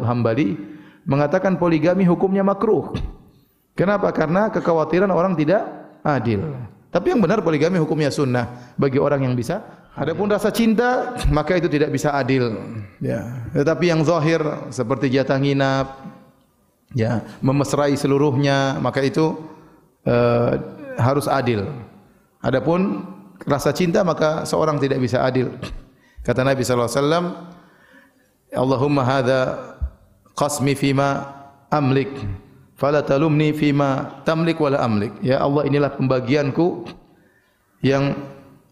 Hambali mengatakan poligami hukumnya makruh. Kenapa? Karena kekhawatiran orang tidak adil. Tapi yang benar poligami hukumnya sunnah bagi orang yang bisa. Adapun rasa cinta maka itu tidak bisa adil. Ya. Tetapi yang zahir seperti jatah nginap, ya, memesrai seluruhnya maka itu harus adil. Adapun rasa cinta maka seorang tidak bisa adil. Kata Nabi sallallahu alaihi wasallam, Allahumma hadza qasmi fima amlik fala talumni fima tamlik wala amlik. Ya Allah, inilah pembagianku yang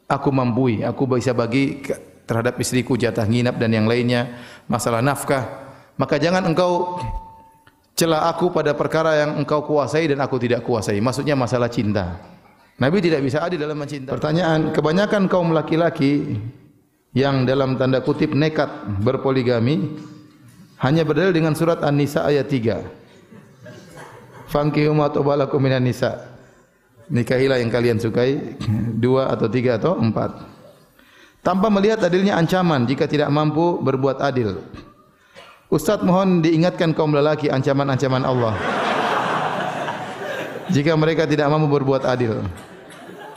aku mampu, aku bisa bagi terhadap istriku jatah nginap dan yang lainnya, masalah nafkah. Maka jangan engkau cela aku pada perkara yang engkau kuasai dan aku tidak kuasai. Maksudnya masalah cinta. Nabi tidak bisa adil dalam mencinta. Pertanyaan, kebanyakan kaum laki-laki yang dalam tanda kutip nekat berpoligami hanya berdalil dengan surat An-Nisa ayat 3. Fankihu ma tabalakum minan nisa. Nikahilah yang kalian sukai, 2 atau 3 atau 4. Tanpa melihat adilnya ancaman jika tidak mampu berbuat adil. Ustaz mohon diingatkan kaum lelaki ancaman-ancaman Allah jika mereka tidak mampu berbuat adil.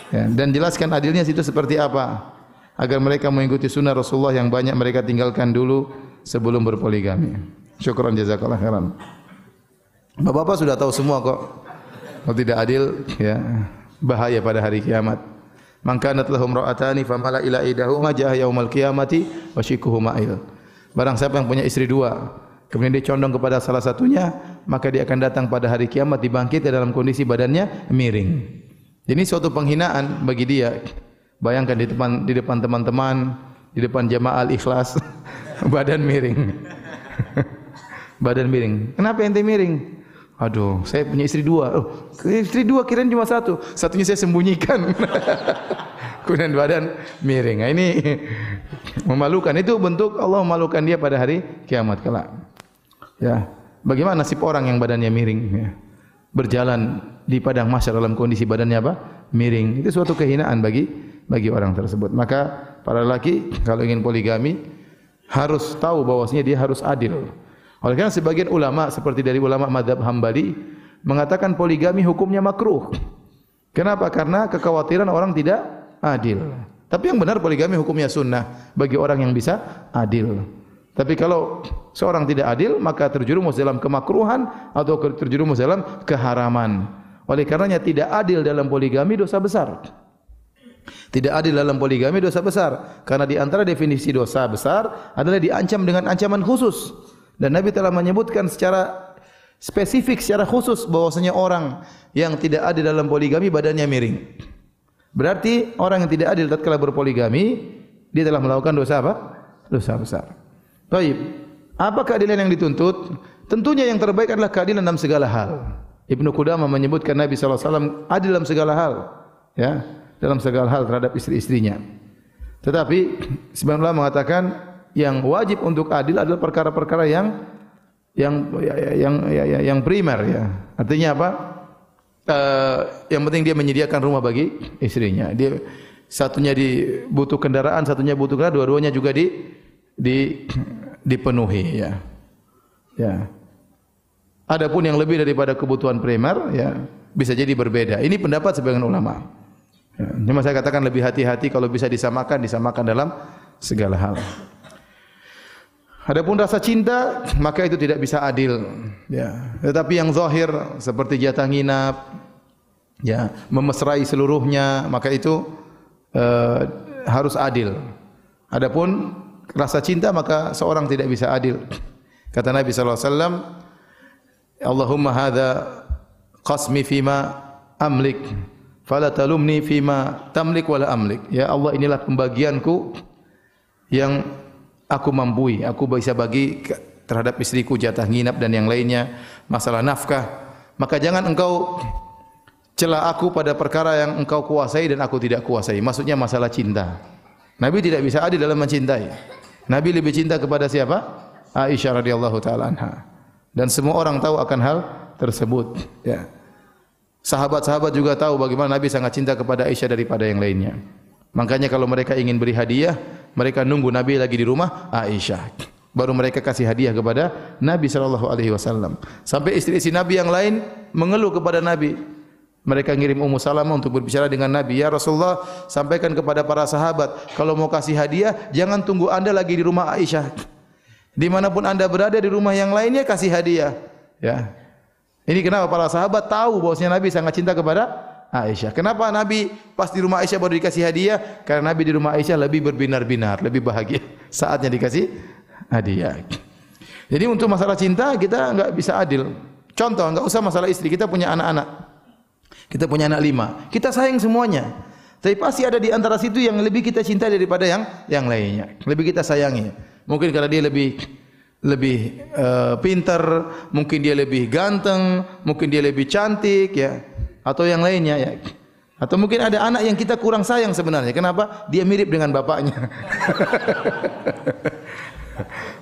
Ya, dan jelaskan adilnya itu seperti apa agar mereka mengikuti sunnah Rasulullah yang banyak mereka tinggalkan dulu sebelum berpoligami. Syukran jazakallah khairan. Bapak-bapak sudah tahu semua kok. Kalau tidak adil, ya, bahaya pada hari kiamat. Man kanat lahum ra'atani famala ila idahuma jaa yaumal qiyamati wa shikuhu ma'il. Barang siapa yang punya istri 2, kemudian dia condong kepada salah satunya, maka dia akan datang pada hari kiamat dibangkit dalam kondisi badannya miring. Ini suatu penghinaan bagi dia. Bayangkan di depan teman-teman, di depan jamaah Al-Ikhlas, badan miring. Badan miring. Kenapa ente miring? Aduh, saya punya istri 2. Oh, istri 2 kirain cuma 1. Satunya saya sembunyikan. Kemudian badan miring. Nah, ini memalukan. Itu bentuk Allah memalukan dia pada hari kiamat kelak. Ya, bagaimana nasib orang yang badannya miring? Ya. Berjalan di padang mahsyar dalam kondisi badannya apa? Miring. Itu suatu kehinaan bagi orang tersebut. Maka para lelaki kalau ingin poligami harus tahu bahwasanya dia harus adil. Oleh karena sebagian ulama seperti dari ulama mazhab Hambali mengatakan poligami hukumnya makruh. Kenapa? Karena kekhawatiran orang tidak adil. Tapi yang benar poligami hukumnya sunnah bagi orang yang bisa adil. Tapi kalau seorang tidak adil maka terjerumus dalam kemakruhan atau terjerumus dalam keharaman. Oleh karenanya tidak adil dalam poligami dosa besar. Tidak adil dalam poligami dosa besar. Karena di antara definisi dosa besar adalah diancam dengan ancaman khusus. Dan Nabi telah menyebutkan secara spesifik, secara khusus bahwasanya orang yang tidak adil dalam poligami badannya miring. Berarti orang yang tidak adil tatkala berpoligami dia telah melakukan dosa apa? Dosa besar. Baik. Apa keadilan yang dituntut? Tentunya yang terbaik adalah keadilan dalam segala hal. Ibnu Qudamah menyebutkan Nabi sallallahu alaihi wasallam adil dalam segala hal, ya, dalam segala hal terhadap istri-istrinya. Tetapi sebagian ulama mengatakan yang wajib untuk adil adalah perkara-perkara yang primer, ya. Artinya apa? Yang penting dia menyediakan rumah bagi istrinya. Dia satunya butuh kendaraan, satunya butuh kendaraan, dua-duanya juga dipenuhi, ya. Ya. Adapun yang lebih daripada kebutuhan primer, ya, bisa jadi berbeda. Ini pendapat sebagian ulama. Ya. Cuma saya katakan lebih hati-hati kalau bisa disamakan dalam segala hal. Adapun rasa cinta maka itu tidak bisa adil, ya. Tetapi yang zahir seperti jatah nginap, ya, memesrai seluruhnya maka itu harus adil. Adapun rasa cinta maka seorang tidak bisa adil. Kata Nabi sallallahu alaihi wasallam, Allahumma hadza qasmi fima amlik fala talumni fima tamlik wala amlik. Ya Allah, inilah pembagianku yang aku mampu, aku bisa bagi terhadap istriku jatah nginap dan yang lainnya, masalah nafkah. Maka jangan engkau cela aku pada perkara yang engkau kuasai dan aku tidak kuasai. Maksudnya masalah cinta. Nabi tidak bisa adil dalam mencintai. Nabi lebih cinta kepada siapa? Aisyah radhiyallahu taala anha. Dan semua orang tahu akan hal tersebut, ya. Sahabat-sahabat juga tahu bagaimana Nabi sangat cinta kepada Aisyah daripada yang lainnya. Makanya kalau mereka ingin beri hadiah, mereka nunggu Nabi lagi di rumah Aisyah. Baru mereka kasih hadiah kepada Nabi sallallahu alaihi wasallam. Sampai istri-istri Nabi yang lain mengeluh kepada Nabi. Mereka ngirim Ummu Salamah untuk berbicara dengan Nabi. Ya Rasulullah, sampaikan kepada para sahabat, kalau mau kasih hadiah, jangan tunggu Anda lagi di rumah Aisyah. Dimanapun Anda berada di rumah yang lainnya, kasih hadiah. Ya. Ini kenapa para sahabat tahu bahwasanya Nabi sangat cinta kepada Aisyah. Kenapa Nabi pas di rumah Aisyah baru dikasih hadiah? Karena Nabi di rumah Aisyah lebih berbinar-binar, lebih bahagia. Saatnya dikasih hadiah. Jadi untuk masalah cinta kita enggak bisa adil. Contoh, enggak usah masalah istri, kita punya anak-anak. Kita punya anak 5. Kita sayang semuanya. Tapi pasti ada di antara situ yang lebih kita cintai daripada yang lainnya. Lebih kita sayangi. Mungkin karena dia lebih pintar, mungkin dia lebih ganteng, mungkin dia lebih cantik ya, atau yang lainnya ya. Atau mungkin ada anak yang kita kurang sayang sebenarnya. Kenapa? Dia mirip dengan bapaknya.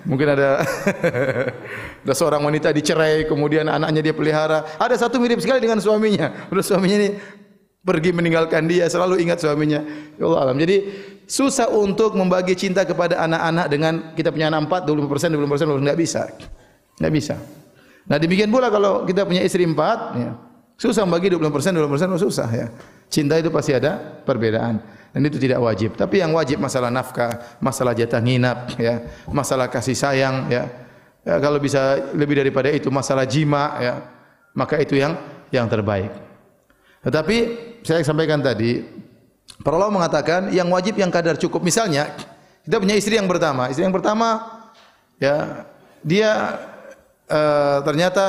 Mungkin ada seorang wanita dicerai, kemudian anaknya dia pelihara. Ada satu mirip sekali dengan suaminya. Terus suaminya ini pergi meninggalkan dia, selalu ingat suaminya. Ya Allah alam. Jadi susah untuk membagi cinta kepada anak-anak dengan kita punya anak 4, 20%, enggak bisa. Enggak bisa. Nah, demikian pula kalau kita punya istri 4, ya. Susah membagi 20%, susah ya. Cinta itu pasti ada perbedaan. Dan itu tidak wajib. Tapi yang wajib masalah nafkah, masalah jatah nginap, ya, masalah kasih sayang, ya. Ya, kalau bisa lebih daripada itu masalah jima, ya, maka itu yang terbaik. Tetapi saya sampaikan tadi, para ulama mengatakan yang wajib yang kadar cukup. Misalnya kita punya istri yang pertama, ya dia ternyata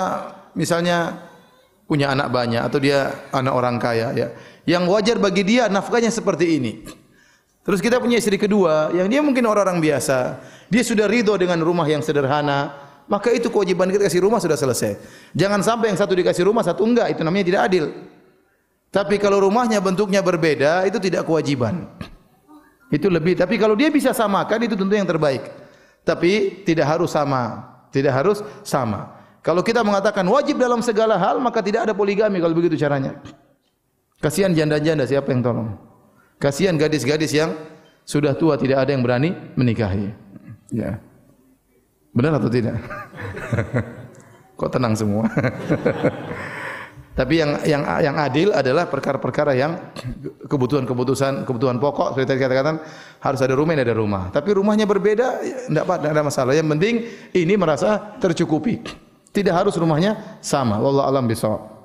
misalnya punya anak banyak atau dia anak orang kaya, ya. Yang wajar bagi dia nafkahnya seperti ini. Terus kita punya istri kedua yang dia mungkin orang-orang biasa. Dia sudah ridho dengan rumah yang sederhana, maka itu kewajiban kita kasih rumah sudah selesai. Jangan sampai yang satu dikasih rumah, satu enggak, itu namanya tidak adil. Tapi kalau rumahnya bentuknya berbeda, itu tidak kewajiban. Itu lebih, tapi kalau dia bisa samakan itu tentu yang terbaik. Tapi tidak harus sama, tidak harus sama. Kalau kita mengatakan wajib dalam segala hal, maka tidak ada poligami kalau begitu caranya. Kasihan janda-janda, siapa yang tolong? Kasihan gadis-gadis yang sudah tua tidak ada yang berani menikahi. Ya. Benar atau tidak? Kok tenang semua? Tapi yang adil adalah perkara-perkara yang kebutuhan pokok. Seperti tadi katakan harus ada rumah, ada rumah. Tapi rumahnya berbeda, tidak ada masalah. Yang penting ini merasa tercukupi. Tidak harus rumahnya sama. Wallahu a'lam bishawab.